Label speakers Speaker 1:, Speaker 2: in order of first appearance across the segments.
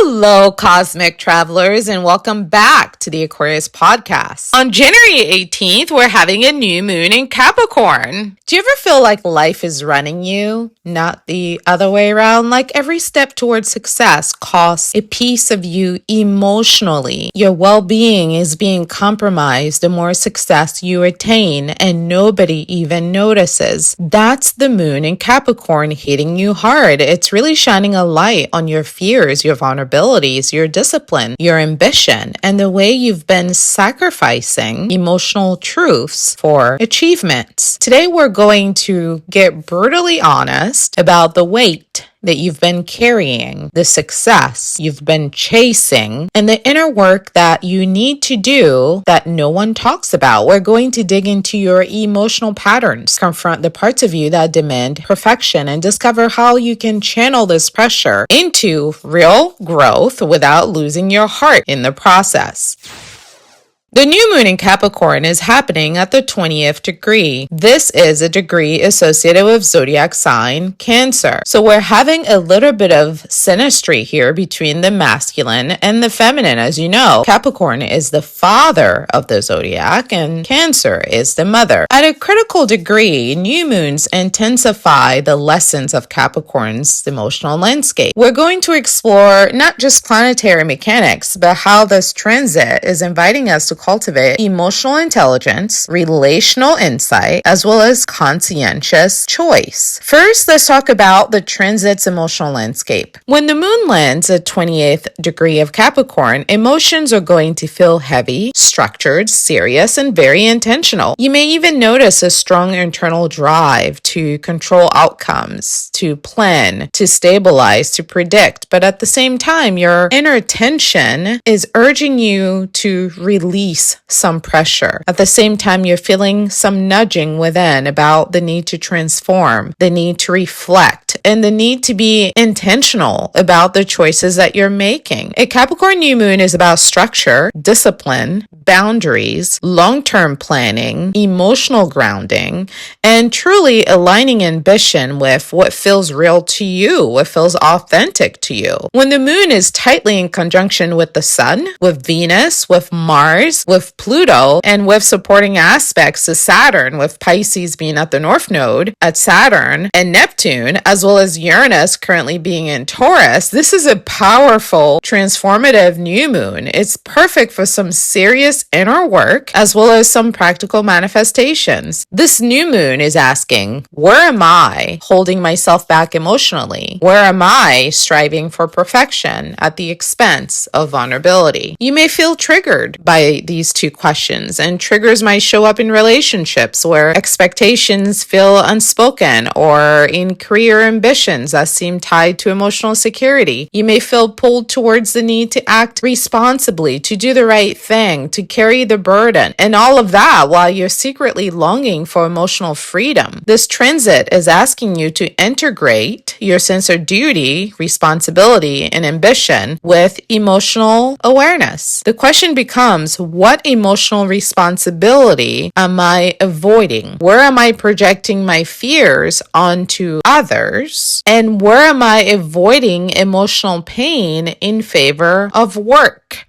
Speaker 1: Hello, cosmic travelers, and welcome back to the Aquarius podcast. On January 18th, we're having a new moon in Capricorn. Do you ever feel like life is running you, not the other way around? Like every step towards success costs a piece of you emotionally. Your well-being is being compromised the more success you attain, and nobody even notices. That's the moon in Capricorn hitting you hard. It's really shining a light on your fears, your vulnerabilities, your discipline, your ambition, and the way you've been sacrificing emotional truths for achievements. Today, we're going to get brutally honest about the weight that you've been carrying, the success you've been chasing, and the inner work that you need to do that no one talks about. We're going to dig into your emotional patterns, confront the parts of you that demand perfection, and discover how you can channel this pressure into real growth without losing your heart in the process. The new moon in Capricorn is happening at the 20th degree. This is a degree associated with zodiac sign Cancer. So we're having a little bit of synastry here between the masculine and the feminine. As you know, Capricorn is the father of the zodiac and Cancer is the mother. At a critical degree, new moons intensify the lessons of Capricorn's emotional landscape. We're going to explore not just planetary mechanics, but how this transit is inviting us to cultivate emotional intelligence, relational insight, as well as conscientious choice. First, let's talk about the transit's emotional landscape. When the moon lands at 28th degree of Capricorn, emotions are going to feel heavy, structured, serious, and very intentional. You may even notice a strong internal drive to control outcomes, to plan, to stabilize, to predict. But at the same time, your inner tension is urging you to release some pressure. At the same time, you're feeling some nudging within about the need to transform, the need to reflect, and the need to be intentional about the choices that you're making. A Capricorn new moon is about structure, discipline, boundaries, long-term planning, emotional grounding, and truly aligning ambition with what feels real to you, what feels authentic to you. When the moon is tightly in conjunction with the sun, with Venus, with Mars, with Pluto, and with supporting aspects to Saturn, with Pisces being at the North Node at Saturn, and Neptune, as well as Uranus currently being in Taurus, this is a powerful, transformative new moon. It's perfect for some serious inner work, as well as some practical manifestations. This new moon is asking, where am I holding myself back emotionally? Where am I striving for perfection at the expense of vulnerability? You may feel triggered by these two questions, and triggers might show up in relationships where expectations feel unspoken, or in career ambitions that seem tied to emotional security. You may feel pulled towards the need to act responsibly, to do the right thing, to carry the burden, and all of that while you're secretly longing for emotional freedom. This transit is asking you to integrate your sense of duty, responsibility, and ambition with emotional awareness. The question becomes, what emotional responsibility am I avoiding? Where am I projecting my fears onto others? And where am I avoiding emotional pain in favor of work?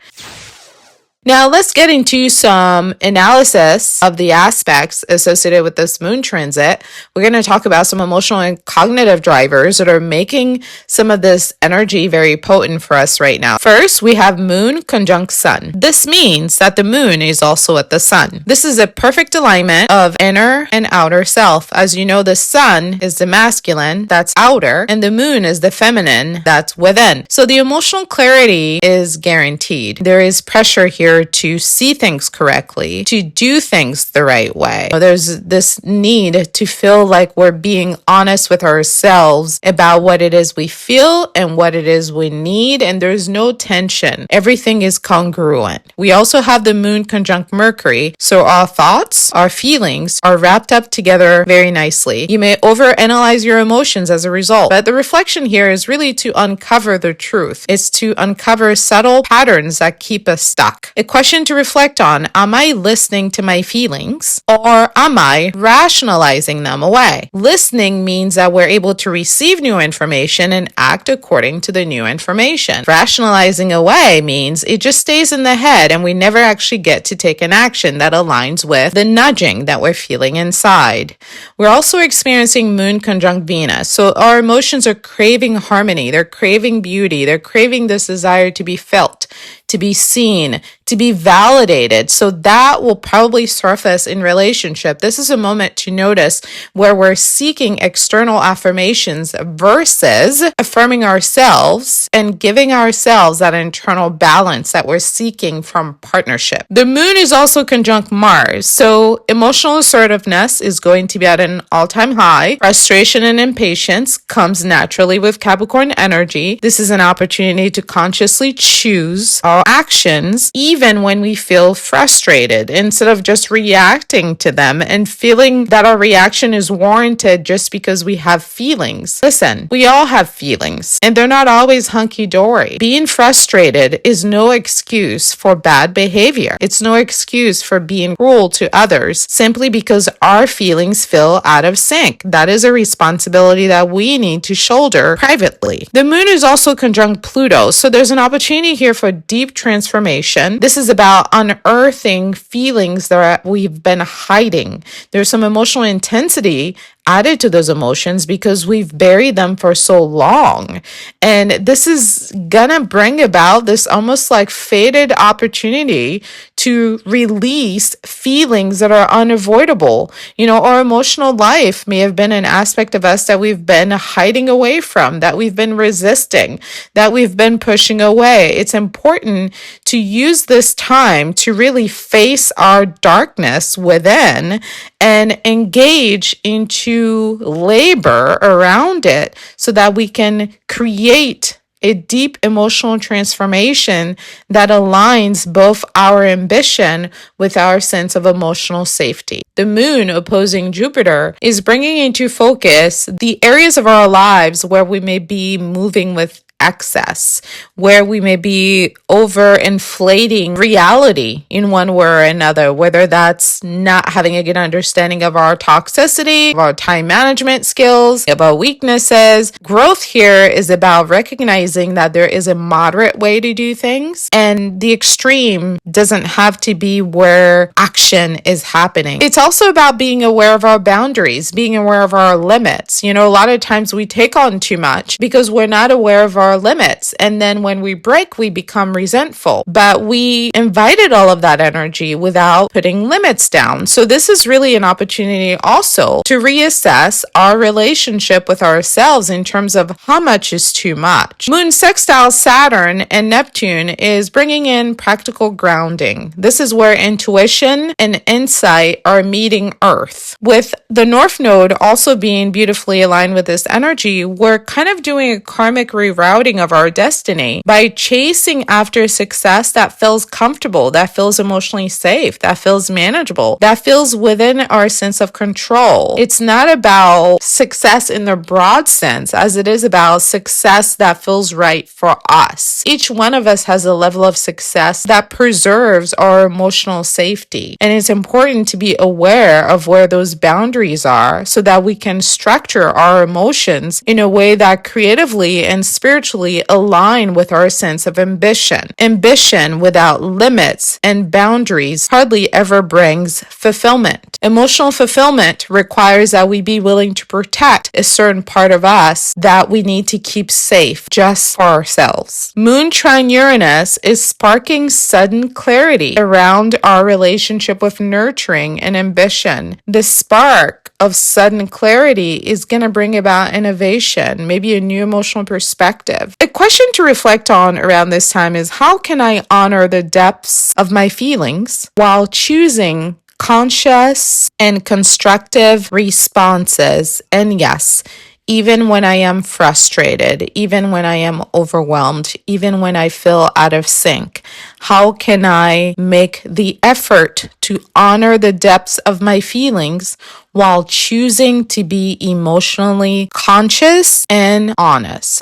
Speaker 1: Now, let's get into some analysis of the aspects associated with this moon transit. We're going to talk about some emotional and cognitive drivers that are making some of this energy very potent for us right now. First, we have moon conjunct sun. This means that the moon is also at the sun. This is a perfect alignment of inner and outer self. As you know, the sun is the masculine, that's outer, and the moon is the feminine, that's within. So the emotional clarity is guaranteed. There is pressure here to see things correctly, to do things the right way. There's this need to feel like we're being honest with ourselves about what it is we feel and what it is we need, and there's no tension. Everything is congruent. We also have the moon conjunct Mercury, so our thoughts, our feelings are wrapped up together very nicely. You may overanalyze your emotions as a result, but the reflection here is really to uncover the truth. It's to uncover subtle patterns that keep us stuck. A question to reflect on: am I listening to my feelings, or am I rationalizing them away? Listening means that we're able to receive new information and act according to the new information. Rationalizing away means it just stays in the head and we never actually get to take an action that aligns with the nudging that we're feeling inside. We're also experiencing Moon conjunct Venus. So our emotions are craving harmony. They're craving beauty. They're craving this desire to be felt, to be seen, to be validated. So that will probably surface in relationship. This is a moment to notice where we're seeking external affirmations versus affirming ourselves and giving ourselves that internal balance that we're seeking from partnership. The moon is also conjunct Mars. So emotional assertiveness is going to be at an all-time high. Frustration and impatience comes naturally with Capricorn energy. This is an opportunity to consciously choose our actions, even when we feel frustrated, instead of just reacting to them and feeling that our reaction is warranted just because we have feelings. Listen, we all have feelings, and they're not always hunky-dory. Being frustrated is no excuse for bad behavior. It's no excuse for being cruel to others simply because our feelings feel out of sync. That is a responsibility that we need to shoulder privately. The moon is also conjunct Pluto, so there's an opportunity here for deep transformation. This is about unearthing feelings that we've been hiding. There's some emotional intensity added to those emotions because we've buried them for so long. And this is gonna bring about this almost like fated opportunity to release feelings that are unavoidable. You know, our emotional life may have been an aspect of us that we've been hiding away from, that we've been resisting, that we've been pushing away. It's important to use this time to really face our darkness within and engage into labor around it so that we can create a deep emotional transformation that aligns both our ambition with our sense of emotional safety. The moon opposing Jupiter is bringing into focus the areas of our lives where we may be moving with excess, where we may be overinflating reality in one way or another, whether that's not having a good understanding of our toxicity, of our time management skills, of our weaknesses. Growth here is about recognizing that there is a moderate way to do things, and the extreme doesn't have to be where action is happening. It's also about being aware of our boundaries, being aware of our limits. You know, a lot of times we take on too much because we're not aware of our limits. And then when we break, we become resentful. But we invited all of that energy without putting limits down. So this is really an opportunity also to reassess our relationship with ourselves in terms of how much is too much. Moon sextile Saturn and Neptune is bringing in practical grounding. This is where intuition and insight are meeting Earth. With the North Node also being beautifully aligned with this energy, we're kind of doing a karmic rerouting of our destiny by chasing after success that feels comfortable, that feels emotionally safe, that feels manageable, that feels within our sense of control. It's not about success in the broad sense as it is about success that feels right for us. Each one of us has a level of success that preserves our emotional safety. And it's important to be aware of where those boundaries are so that we can structure our emotions in a way that creatively and spiritually align with our sense of ambition. Ambition without limits and boundaries hardly ever brings fulfillment. Emotional fulfillment requires that we be willing to protect a certain part of us that we need to keep safe just for ourselves. Moon trine Uranus is sparking sudden clarity around our relationship with nurturing and ambition. The spark of sudden clarity is going to bring about innovation, maybe a new emotional perspective. A question to reflect on around this time is: how can I honor the depths of my feelings while choosing conscious and constructive responses? And yes, even when I am frustrated, even when I am overwhelmed, even when I feel out of sync, how can I make the effort to honor the depths of my feelings while choosing to be emotionally conscious and honest?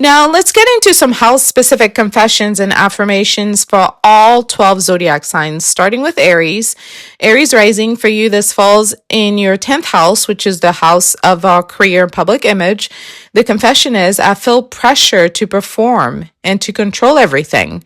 Speaker 1: Now, let's get into some house-specific confessions and affirmations for all 12 zodiac signs, starting with Aries. Aries rising, for you, this falls in your 10th house, which is the house of our career and public image. The confession is, I feel pressure to perform and to control everything,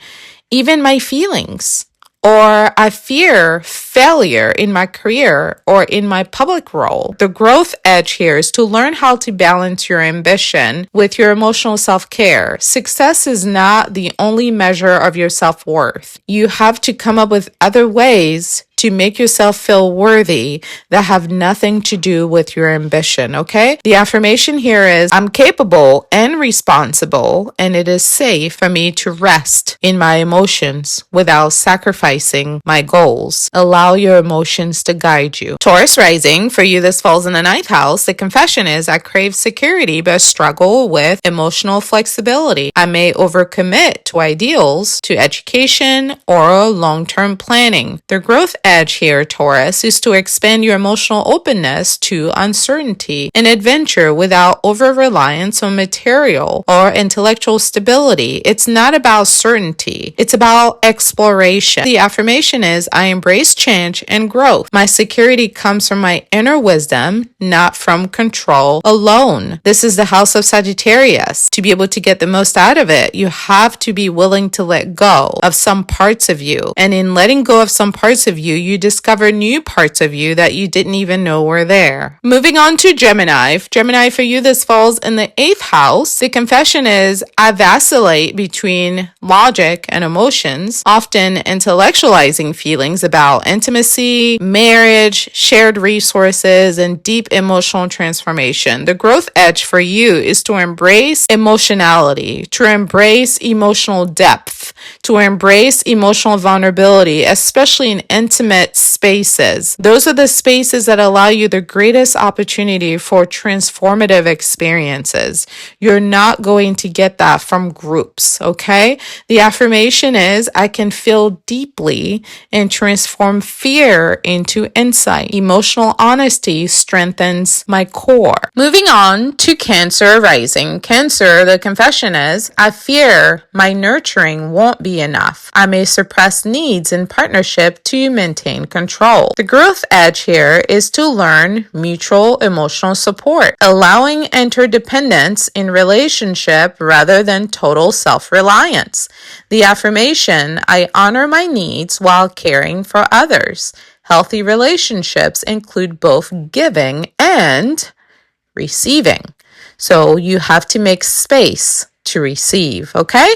Speaker 1: even my feelings. Or I fear failure in my career or in my public role. The growth edge here is to learn how to balance your ambition with your emotional self-care. Success is not the only measure of your self-worth. You have to come up with other ways to make yourself feel worthy that have nothing to do with your ambition, okay? The affirmation here is, I'm capable and responsible, and it is safe for me to rest in my emotions without sacrificing my goals. Allow your emotions to guide you. Taurus rising, for you, this falls in the 9th house. The confession is, I crave security but struggle with emotional flexibility. I may overcommit to ideals, to education, or long-term planning. The growth edge here, Taurus, is to expand your emotional openness to uncertainty and adventure without over-reliance on material or intellectual stability. It's not about certainty. It's about exploration. The affirmation is, I embrace change and growth. My security comes from my inner wisdom, not from control alone. This is the house of Sagittarius. To be able to get the most out of it, you have to be willing to let go of some parts of you. And in letting go of some parts of you, you discover new parts of you that you didn't even know were there. Moving on to Gemini. Gemini, for you, this falls in the 8th house. The confession is, I vacillate between logic and emotions, often intellectualizing feelings about intimacy, marriage, shared resources, and deep emotional transformation. The growth edge for you is to embrace emotionality, to embrace emotional depth, to embrace emotional vulnerability, especially in intimate spaces. Those are the spaces that allow you the greatest opportunity for transformative experiences. You're not going to get that from groups, okay? The affirmation is, I can feel deeply and transform fear into insight. Emotional honesty strengthens my core. Moving on to Cancer rising. Cancer, the confession is, I fear my nurturing won't be enough. I may suppress needs in partnership to maintain control. The growth edge here is to learn mutual emotional support, allowing interdependence in relationship rather than total self-reliance. The affirmation, I honor my needs while caring for others. Healthy relationships include both giving and receiving. So you have to make space to receive, okay?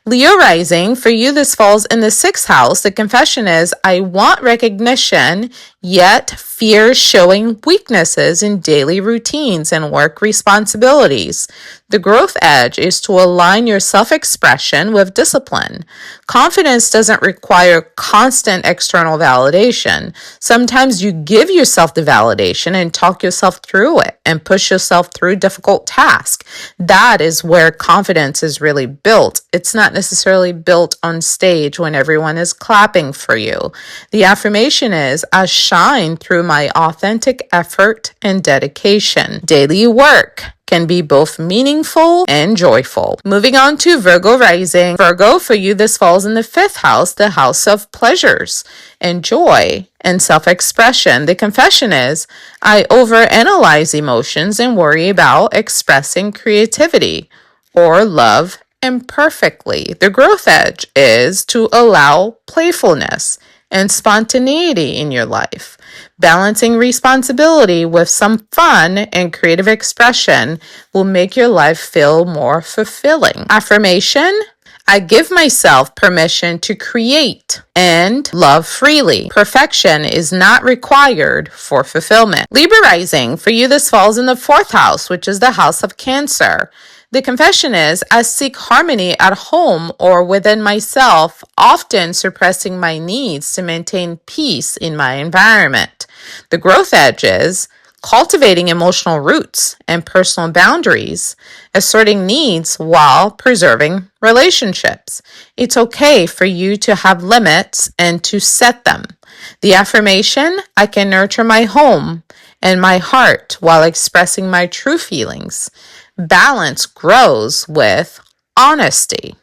Speaker 1: Leo rising, for you, this falls in the 6th house. The confession is, I want recognition, yet fear showing weaknesses in daily routines and work responsibilities. The growth edge is to align your self-expression with discipline. Confidence doesn't require constant external validation. Sometimes you give yourself the validation and talk yourself through it and push yourself through difficult tasks. That is where confidence is really built. It's not necessarily built on stage when everyone is clapping for you. The affirmation is, I shine through my authentic effort and dedication. Daily work can be both meaningful and joyful. Moving on to Virgo rising. Virgo, for you, this falls in the 5th house, the house of pleasures and joy and self-expression. The confession is, I overanalyze emotions and worry about expressing creativity or love imperfectly. The growth edge is to allow playfulness and spontaneity in your life. Balancing responsibility with some fun and creative expression will make your life feel more fulfilling. Affirmation, I give myself permission to create and love freely. Perfection is not required for fulfillment. Libra rising, for you, this falls in the 4th house, which is the house of Cancer. The confession is, I seek harmony at home or within myself, often suppressing my needs to maintain peace in my environment. The growth edge is cultivating emotional roots and personal boundaries, asserting needs while preserving relationships. It's okay for you to have limits and to set them. The affirmation, I can nurture my home and my heart while expressing my true feelings. Balance grows with honesty.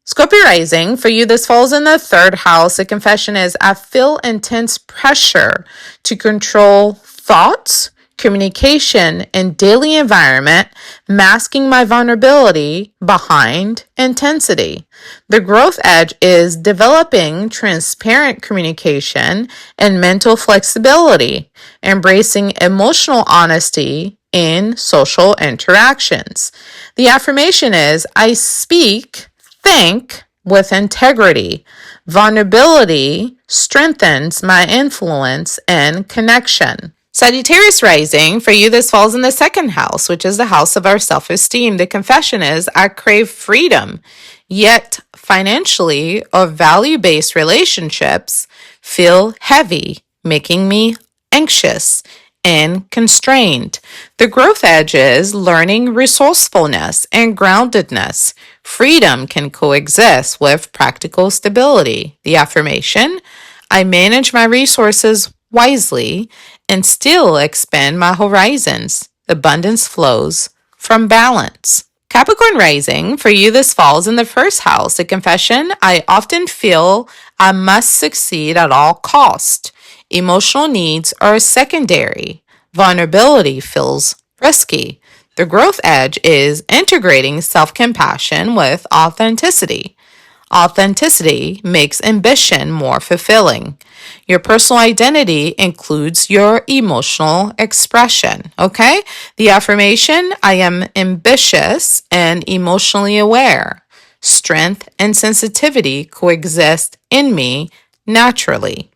Speaker 1: Scorpio rising, for you, this falls in the third house. The confession is, I feel intense pressure to control thoughts, communication, and daily environment, masking my vulnerability behind intensity. The growth edge is developing transparent communication and mental flexibility, embracing emotional honesty in social interactions. The affirmation is, I speak, think with integrity. Vulnerability strengthens my influence and connection. Sagittarius rising, for you, this falls in the second house, which is the house of our self-esteem. The confession is, I crave freedom, yet financially or value-based relationships feel heavy, making me anxious and constrained. The growth edge is learning resourcefulness and groundedness. Freedom can coexist with practical stability. The affirmation, I manage my resources wisely and still expand my horizons. Abundance flows from balance. Capricorn rising, for you, this falls in the first house. The confession, I often feel I must succeed at all cost. Emotional needs are secondary. Vulnerability feels risky. The growth edge is integrating self-compassion with authenticity. Authenticity makes ambition more fulfilling. Your personal identity includes your emotional expression, okay? The affirmation, I am ambitious and emotionally aware. Strength and sensitivity coexist in me naturally.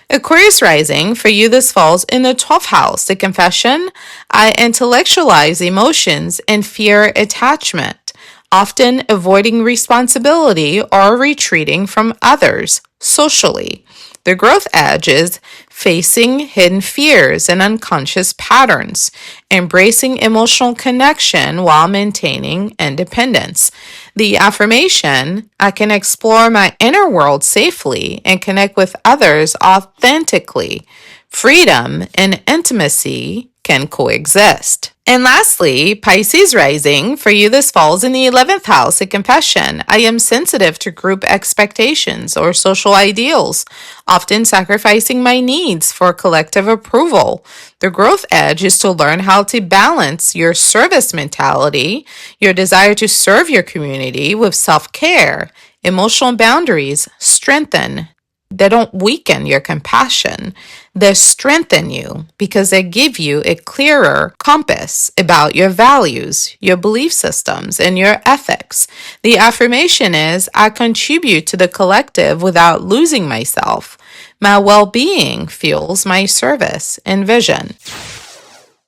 Speaker 1: Aquarius rising, for you, this falls in the 12th house. The confession, I intellectualize emotions and fear attachment, often avoiding responsibility or retreating from others socially. The growth edge is facing hidden fears and unconscious patterns, embracing emotional connection while maintaining independence. The affirmation, I can explore my inner world safely and connect with others authentically. Freedom and intimacy can coexist. And lastly, Pisces rising, for you, this falls in the 11th house. A confession, I am sensitive to group expectations or social ideals, often sacrificing my needs for collective approval. The growth edge is to learn how to balance your service mentality, your desire to serve your community with self-care. Emotional boundaries strengthen. They don't weaken your compassion. They strengthen you because they give you a clearer compass about your values, your belief systems, and your ethics. The affirmation is, I contribute to the collective without losing myself. My well-being fuels my service and vision.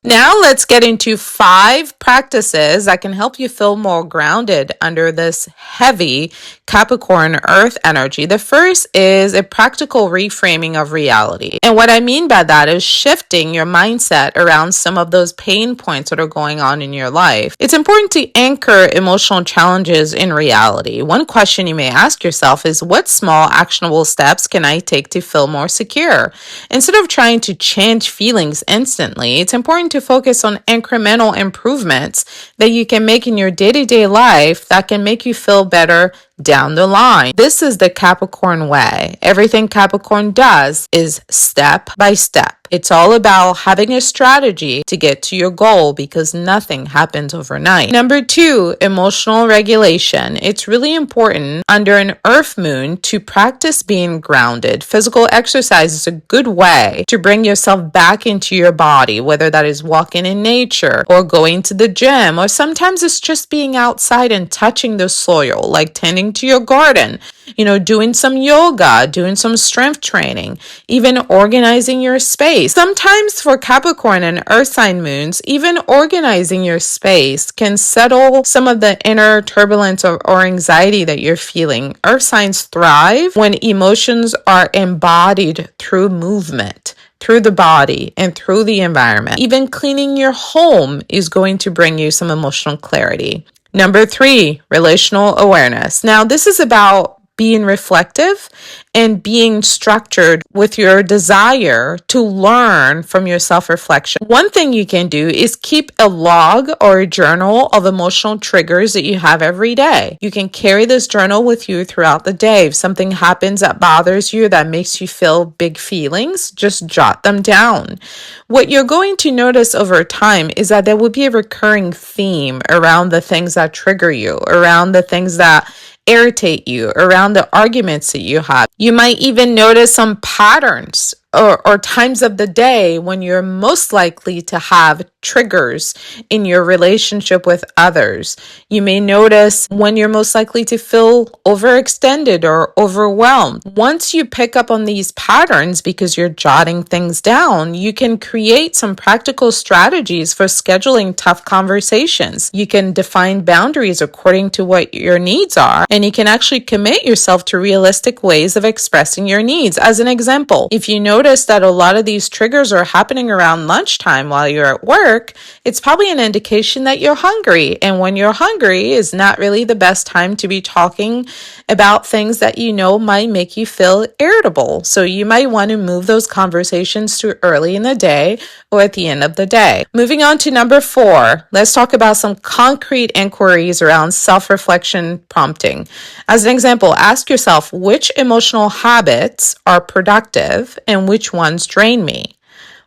Speaker 1: Now let's get into 5 practices that can help you feel more grounded under this heavy Capricorn Earth energy. The first is a practical reframing of reality. And what I mean by that is shifting your mindset around some of those pain points that are going on in your life. It's important to anchor emotional challenges in reality. One question you may ask yourself is, what small actionable steps can I take to feel more secure? Instead of trying to change feelings instantly, it's important to focus on incremental improvements that you can make in your day-to-day life that can make you feel better down the line. This is the Capricorn way. Everything Capricorn does is step by step. It's all about having a strategy to get to your goal because nothing happens overnight. Number 2, emotional regulation. It's really important under an Earth moon to practice being grounded. Physical exercise is a good way to bring yourself back into your body, whether that is walking in nature or going to the gym, or sometimes it's just being outside and touching the soil, like tending to your garden, doing some yoga, doing some strength training, even organizing your space. Sometimes for Capricorn and Earth sign moons, even organizing your space can settle some of the inner turbulence or anxiety that you're feeling. Earth signs thrive when emotions are embodied through movement, through the body and through the environment. Even cleaning your home is going to bring you some emotional clarity. Number 3, relational awareness. Now, this is about being reflective and being structured with your desire to learn from your self-reflection. One thing you can do is keep a log or a journal of emotional triggers that you have every day. You can carry this journal with you throughout the day. If something happens that bothers you, that makes you feel big feelings, just jot them down. What you're going to notice over time is that there will be a recurring theme around the things that trigger you, around the things that irritate you, around the arguments that you have. You might even notice some patterns or times of the day when you're most likely to have triggers in your relationship with others. You may notice when you're most likely to feel overextended or overwhelmed. Once you pick up on these patterns because you're jotting things down, you can create some practical strategies for scheduling tough conversations. You can define boundaries according to what your needs are, and you can actually commit yourself to realistic ways of expressing your needs. As an example, if you notice that a lot of these triggers are happening around lunchtime while you're at work, it's probably an indication that you're hungry. And when you're hungry is not really the best time to be talking about things that you know might make you feel irritable. So you might want to move those conversations to early in the day or at the end of the day. Moving on to number 4, let's talk about some concrete inquiries around self-reflection prompting. As an example, ask yourself which emotional habits are productive and which ones drain me.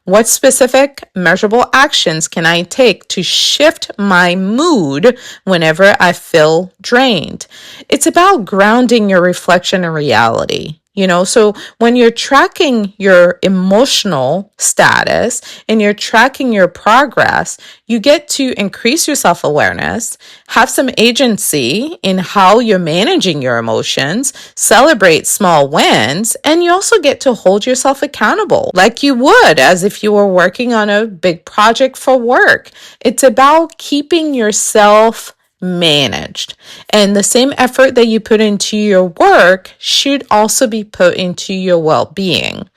Speaker 1: What specific, measurable actions can I take to shift my mood whenever I feel drained? It's about grounding your reflection in reality. So when you're tracking your emotional status and you're tracking your progress, you get to increase your self-awareness, have some agency in how you're managing your emotions, celebrate small wins, and you also get to hold yourself accountable like you would as if you were working on a big project for work. It's about keeping yourself managed. And the same effort that you put into your work should also be put into your well-being.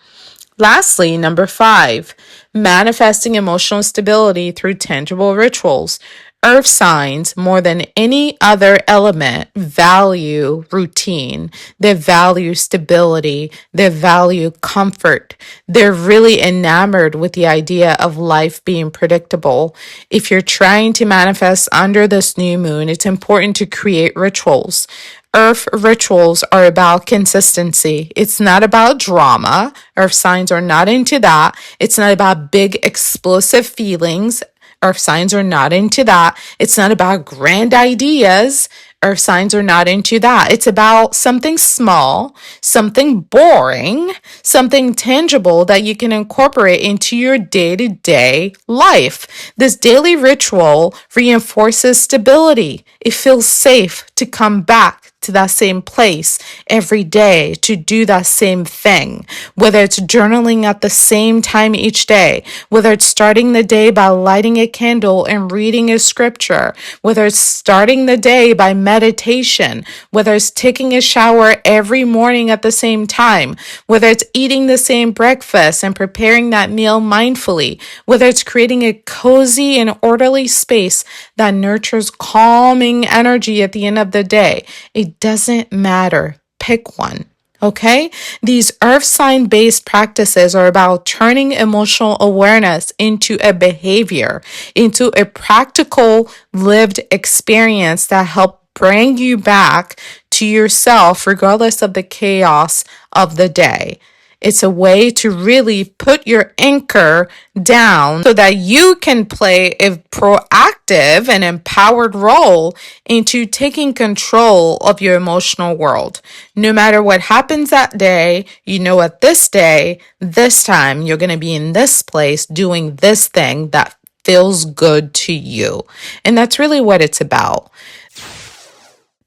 Speaker 1: Lastly, number 5, manifesting emotional stability through tangible rituals. Earth signs, more than any other element, value routine. They value stability. They value comfort. They're really enamored with the idea of life being predictable. If you're trying to manifest under this new moon, it's important to create rituals. Earth rituals are about consistency. It's not about drama. Earth signs are not into that. It's not about big explosive feelings. Earth signs are not into that. It's not about grand ideas. Earth signs are not into that. It's about something small, something boring, something tangible that you can incorporate into your day-to-day life. This daily ritual reinforces stability. It feels safe to come back to that same place every day to do that same thing, whether it's journaling at the same time each day, whether it's starting the day by lighting a candle and reading a scripture, whether it's starting the day by meditation, whether it's taking a shower every morning at the same time, whether it's eating the same breakfast and preparing that meal mindfully, whether it's creating a cozy and orderly space that nurtures calming energy at the end of the day. It doesn't matter. Pick one. Okay? These earth sign based practices are about turning emotional awareness into a behavior, into a practical lived experience that help bring you back to yourself regardless of the chaos of the day. It's a way to really put your anchor down so that you can play a proactive and empowered role into taking control of your emotional world. No matter what happens that day, you know at this day, this time, you're going to be in this place doing this thing that feels good to you. And that's really what it's about.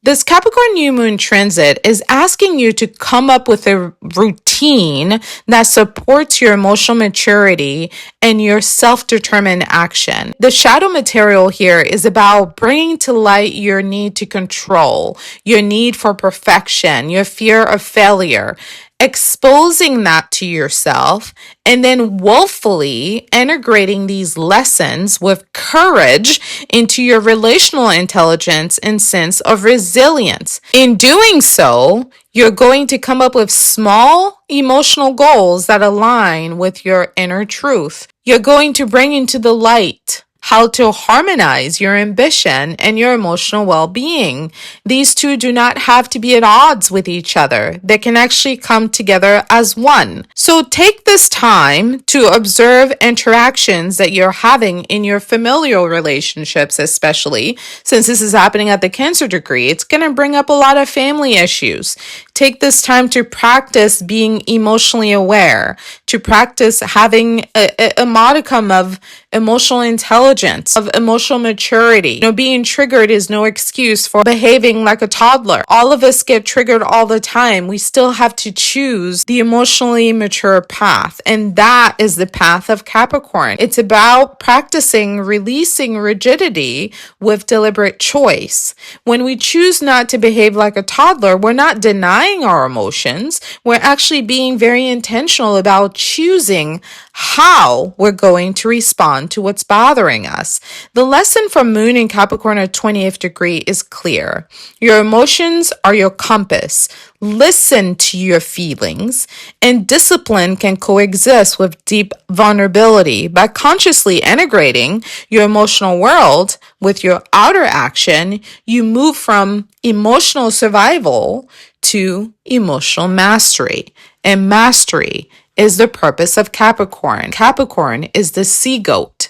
Speaker 1: This Capricorn New Moon transit is asking you to come up with a routine that supports your emotional maturity and your self-determined action. The shadow material here is about bringing to light your need to control, your need for perfection, your fear of failure, exposing that to yourself, and then willfully integrating these lessons with courage into your relational intelligence and sense of resilience. In doing so, You're going to come up with small emotional goals that align with your inner truth. You're going to bring into the light how to harmonize your ambition and your emotional well-being. These two do not have to be at odds with each other. They can actually come together as one. So take this time to observe interactions that you're having in your familial relationships, especially since this is happening at the Cancer degree. It's going to bring up a lot of family issues. Take this time to practice being emotionally aware, to practice having a modicum of emotional intelligence, of emotional maturity. Being triggered is no excuse for behaving like a toddler. All of us get triggered all the time. We still have to choose the emotionally mature path, and that is the path of Capricorn. It's about practicing releasing rigidity with deliberate choice. When we choose not to behave like a toddler, we're not denying our emotions. We're actually being very intentional about choosing how we're going to respond to what's bothering us. The lesson from Moon in Capricorn at 20th degree is clear. Your emotions are your compass. Listen to your feelings, and discipline can coexist with deep vulnerability. By consciously integrating your emotional world with your outer action, you move from emotional survival to emotional mastery. And mastery is the purpose of Capricorn. Capricorn is the sea goat.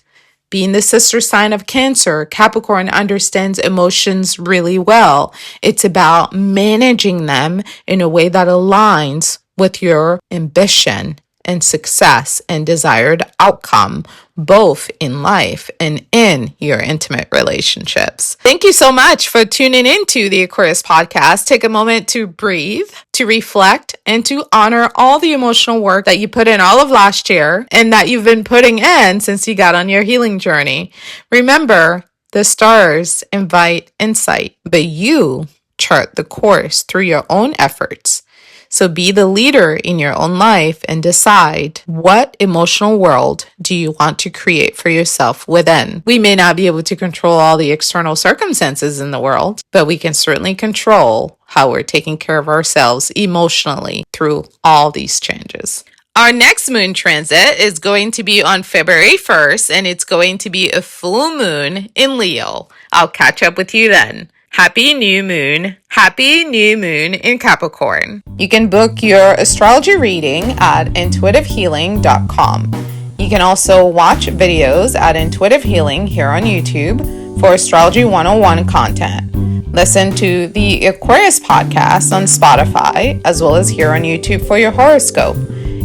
Speaker 1: Being the sister sign of Cancer, Capricorn understands emotions really well. It's about managing them in a way that aligns with your ambition and success and desired outcome, both in life and in your intimate relationships. Thank you so much for tuning into the Aquarius podcast. Take a moment to breathe, to reflect, and to honor all the emotional work that you put in all of last year and that you've been putting in since you got on your healing journey. Remember, the stars invite insight, but you chart the course through your own efforts. So be the leader in your own life and decide, what emotional world do you want to create for yourself within? We may not be able to control all the external circumstances in the world, but we can certainly control how we're taking care of ourselves emotionally through all these changes. Our next moon transit is going to be on February 1st, and it's going to be a full moon in Leo. I'll catch up with you then. Happy new moon. Happy new moon in Capricorn. You can book your astrology reading at intuitivehealing.com. You can also watch videos at Intuitive Healing here on YouTube for Astrology 101 content. Listen to the Aquarius podcast on Spotify, as well as here on YouTube for your horoscope.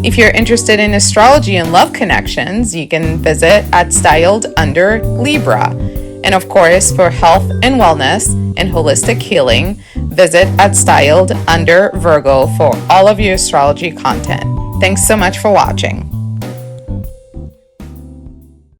Speaker 1: If you're interested in astrology and love connections, you can visit at Styled Under Libra. And of course, for health and wellness and holistic healing, visit at Styled Under Virgo for all of your astrology content. Thanks so much for watching.